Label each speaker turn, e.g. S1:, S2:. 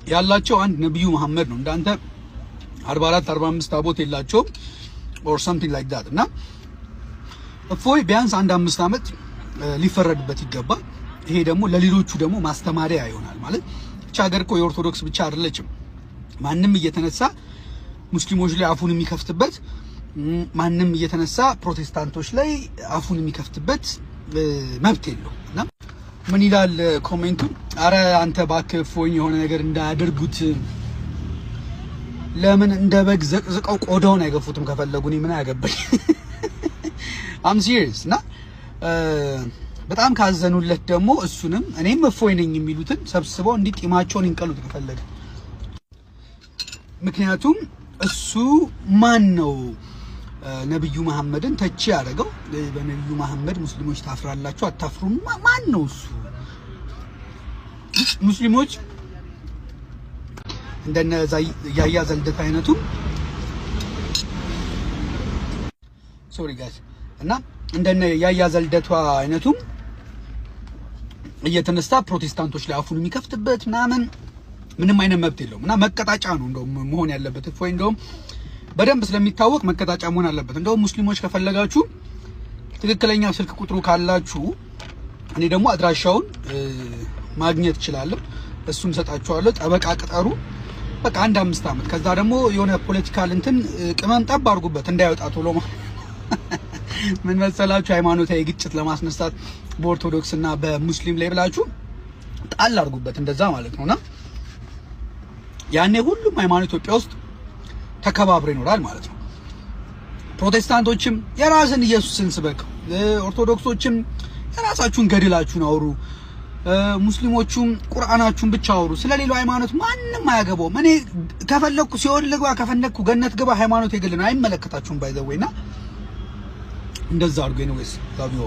S1: ያላቸው አንድ ነብዩ መሐመድ ነው። እንዳንተ 44 45 ታቦት የላቸውም or something like that። እና እፎይ ቢያንስ አንድ 5 አመት ሊፈረድበት ይገባል። ይሄ ደግሞ ለሌሎቹ ደግሞ ማስተማሪያ ይሆናል። ማለት ብቻ ሀገር እኮ የኦርቶዶክስ ብቻ አይደለችም። ማንም እየተነሳ ሙስሊሞች ላይ አፉን የሚከፍትበት፣ ማንም እየተነሳ ፕሮቴስታንቶች ላይ አፉን የሚከፍትበት መብት የለው። እና ምን ይላል ኮሜንቱ? አረ አንተ እባክህ እፎይ የሆነ ነገር እንዳያደርጉት፣ ለምን እንደ በግ ዘቅዝቀው ቆዳውን አይገፉትም? ከፈለጉ እኔ ምን ያገባኝ? አም ሲሪየስ። እና በጣም ካዘኑለት ደግሞ እሱንም እኔም እፎይ ነኝ የሚሉትን ሰብስበው እንዲጢማቸውን ይንቀሉት ከፈለገ። ምክንያቱም እሱ ማን ነው ነብዩ መሐመድን ተቺ ያደረገው? በነብዩ መሐመድ ሙስሊሞች ታፍራላችሁ አታፍሩም? ማን ነው እሱ? ሙስሊሞች እንደነ ያያ ዘልደት አይነቱ ሶሪ ጋይስ እና እንደነ ያያ ዘልደቷ አይነቱ እየተነሳ ፕሮቴስታንቶች ላይ አፉን የሚከፍትበት ምንም አይነት መብት የለውም። እና መቀጣጫ ነው እንደውም መሆን ያለበት። እፎይ እንደውም በደንብ ስለሚታወቅ መቀጣጫ መሆን አለበት። እንደውም ሙስሊሞች ከፈለጋችሁ ትክክለኛ ስልክ ቁጥሩ ካላችሁ እኔ ደግሞ አድራሻውን ማግኘት እችላለሁ፣ እሱን ሰጣችኋለሁ። ጠበቃ ቅጠሩ፣ በቃ አንድ 5 አመት። ከዛ ደግሞ የሆነ ፖለቲካል እንትን ቅመም ጠብ አድርጉበት እንዳይወጣ ቶሎ። ምን መሰላችሁ? ሃይማኖታዊ ግጭት ለማስነሳት በኦርቶዶክስ እና በሙስሊም ላይ ብላችሁ ጣል አድርጉበት፣ እንደዛ ማለት ነውና ያኔ ሁሉም ሃይማኖት ኢትዮጵያ ውስጥ ተከባብሮ ይኖራል ማለት ነው። ፕሮቴስታንቶችም የራስን ኢየሱስን ስበከው፣ ኦርቶዶክሶችም የራሳችሁን ገድላችሁን አውሩ፣ ሙስሊሞቹም ቁርአናችሁን ብቻ አውሩ። ስለሌላው ሃይማኖት ማንንም አያገባውም። እኔ ከፈለኩ ሲኦል ልግባ፣ ከፈለኩ ገነት ግባ፣ ሃይማኖት የግል ነው፣ አይመለከታችሁም። ባይ ዘ ወይ እና እንደዛ አድርጎ ነው ወይስ ላቪዮ